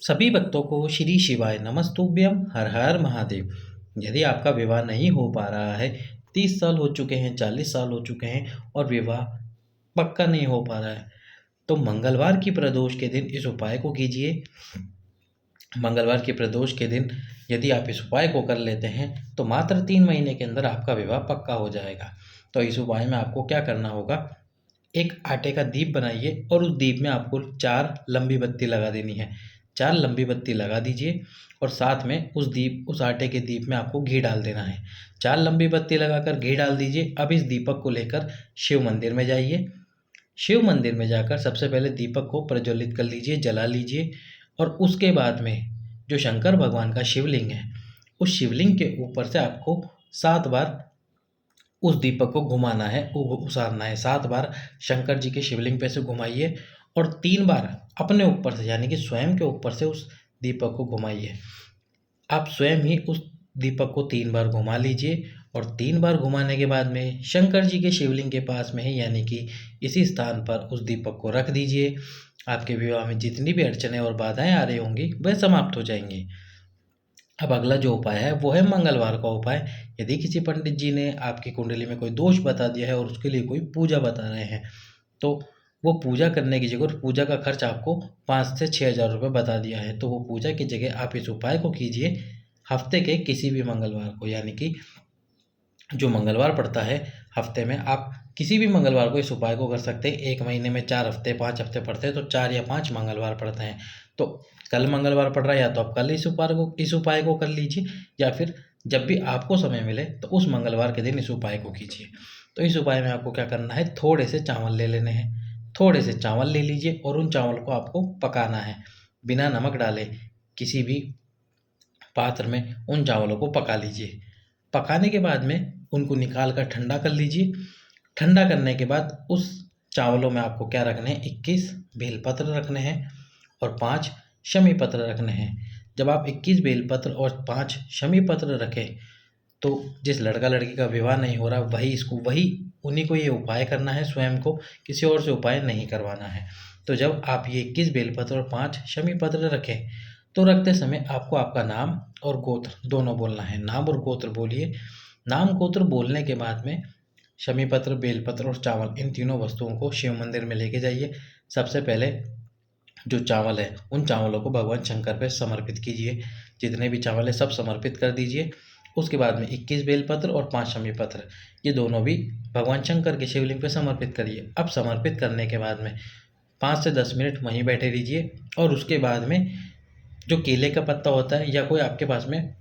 सभी भक्तों को श्री शिवाय नमस्तुभ्यम हर हर महादेव। यदि आपका विवाह नहीं हो पा रहा है, 30 साल हो चुके हैं, 40 साल हो चुके हैं और विवाह पक्का नहीं हो पा रहा है, तो मंगलवार की प्रदोष के दिन इस उपाय को कीजिए। मंगलवार की प्रदोष के दिन यदि आप इस उपाय को कर लेते हैं तो मात्र 3 महीने के अंदर आपका विवाह पक्का हो जाएगा। तो इस उपाय में आपको क्या करना होगा, एक आटे का दीप बनाइए और उस दीप में आपको 4 लंबी बत्ती लगा देनी है। 4 लंबी बत्ती लगा दीजिए और साथ में उस आटे के दीप में आपको घी डाल देना है। 4 लंबी बत्ती लगाकर घी डाल दीजिए। अब इस दीपक को लेकर शिव मंदिर में जाइए। शिव मंदिर में जाकर सबसे पहले दीपक को प्रज्वलित कर लीजिए, जला लीजिए और उसके बाद में जो शंकर भगवान का शिवलिंग है, उस शिवलिंग के ऊपर से आपको 7 बार उस दीपक को घुमाना है, उसारना है। 7 बार शंकर जी के शिवलिंग पे से घुमाइए और 3 बार अपने ऊपर से यानी कि स्वयं के ऊपर से उस दीपक को घुमाइए। आप स्वयं ही उस दीपक को 3 बार घुमा लीजिए और 3 बार घुमाने के बाद में शंकर जी के शिवलिंग के पास में ही यानी कि इसी स्थान पर उस दीपक को रख दीजिए। आपके विवाह में जितनी भी अड़चनें और बाधाएं आ रही होंगी वह समाप्त हो जाएंगी। अब अगला जो उपाय है वो है मंगलवार का उपाय। यदि किसी पंडित जी ने आपकी कुंडली में कोई दोष बता दिया है और उसके लिए कोई पूजा बता रहे हैं, तो वो पूजा करने की जगह, पूजा का खर्च आपको 5 से 6 हज़ार रुपये बता दिया है, तो वो पूजा की जगह आप इस उपाय को कीजिए हफ्ते के किसी भी मंगलवार को। यानी कि जो मंगलवार पड़ता है हफ्ते में, आप किसी भी मंगलवार को इस उपाय को कर सकते हैं। 1 महीने में 4 हफ्ते 5 हफ्ते पड़ते हैं, तो 4 या 5 मंगलवार पड़ते हैं। तो कल मंगलवार पड़ रहा है, या तो आप कल इस उपाय को कर लीजिए, या फिर जब भी आपको समय मिले तो उस मंगलवार के दिन इस उपाय को कीजिए। तो इस उपाय में आपको क्या करना है, थोड़े से चावल ले लेने हैं। थोड़े से चावल ले लीजिए और उन चावल को आपको पकाना है बिना नमक डाले। किसी भी पात्र में उन चावलों को पका लीजिए। पकाने के बाद में उनको निकाल कर ठंडा कर लीजिए। ठंडा करने के बाद उस चावलों में आपको क्या रखने हैं, 21 बेलपत्र रखने हैं और 5 शमी पत्र रखने हैं। जब आप 21 बेलपत्र और 5 शमी पत्र रखें तो जिस लड़का लड़की का विवाह नहीं हो रहा वही उन्हीं को ये उपाय करना है, स्वयं को किसी और से उपाय नहीं करवाना है। तो जब आप ये 21 बेलपत्र और 5 शमी पत्र रखें तो रखते समय आपको आपका नाम और गोत्र दोनों बोलना है। नाम और गोत्र बोलिए। नाम गोत्र बोलने के बाद में शमी पत्र, बेलपत्र और चावल, इन तीनों वस्तुओं को शिव मंदिर में लेके जाइए। सबसे पहले जो चावल है उन चावलों को भगवान शंकर पे समर्पित कीजिए। जितने भी चावल है सब समर्पित कर दीजिए। उसके बाद में 21 बेलपत्र और 5 शमी पत्र, ये दोनों भी भगवान शंकर के शिवलिंग पे समर्पित करिए। अब समर्पित करने के बाद में 5 से 10 मिनट वहीं बैठे रहिए और उसके बाद में जो केले का पत्ता होता है या कोई आपके पास में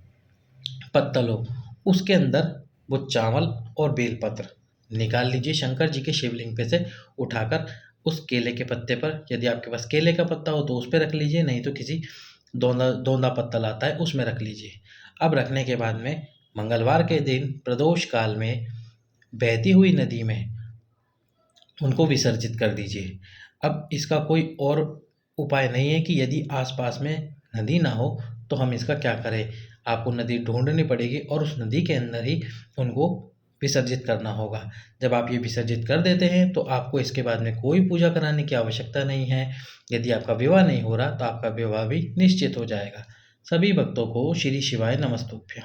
पत्तल हो, उसके अंदर वो चावल और बेलपत्र निकाल लीजिए। शंकर जी के शिवलिंग पे से उठाकर उस केले के पत्ते पर, यदि आपके पास केले का पत्ता हो तो उस पर रख लीजिए, नहीं तो किसी दोंदा दोंदा पत्तल आता है उसमें रख लीजिए। अब रखने के बाद में मंगलवार के दिन प्रदोष काल में बहती हुई नदी में उनको विसर्जित कर दीजिए। अब इसका कोई और उपाय नहीं है कि यदि आसपास में नदी ना हो तो हम इसका क्या करें। आपको नदी ढूंढनी पड़ेगी और उस नदी के अंदर ही उनको विसर्जित करना होगा। जब आप ये विसर्जित कर देते हैं तो आपको इसके बाद में कोई पूजा कराने की आवश्यकता नहीं है। यदि आपका विवाह नहीं हो रहा तो आपका विवाह भी निश्चित हो जाएगा। सभी भक्तों को श्री शिवाय नमस्तुभ्यं।